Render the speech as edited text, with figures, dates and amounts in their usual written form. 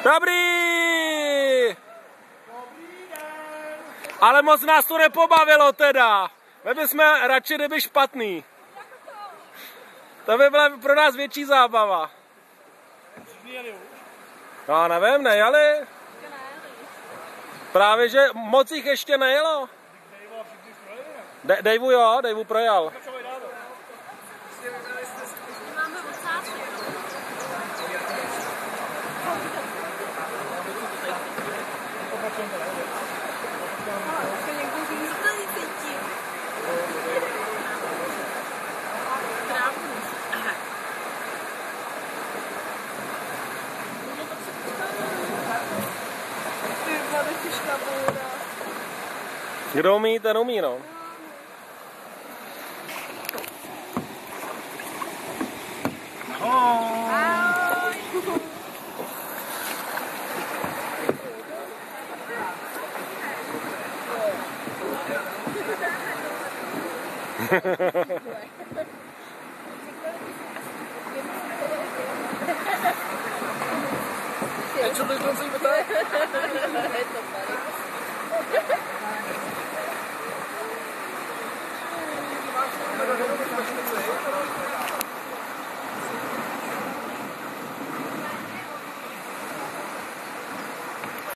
Dobrý! Ale moc nás to nepobavilo teda. My bychom radši, kdyby špatný. To by byla pro nás větší zábava. No nevím, nejeli. Právě, že moc jich ještě nejelo. Dejvu jo, Dejvu projel. Kdo umí, ten umí, no. Entschuldigung, Sie bitte.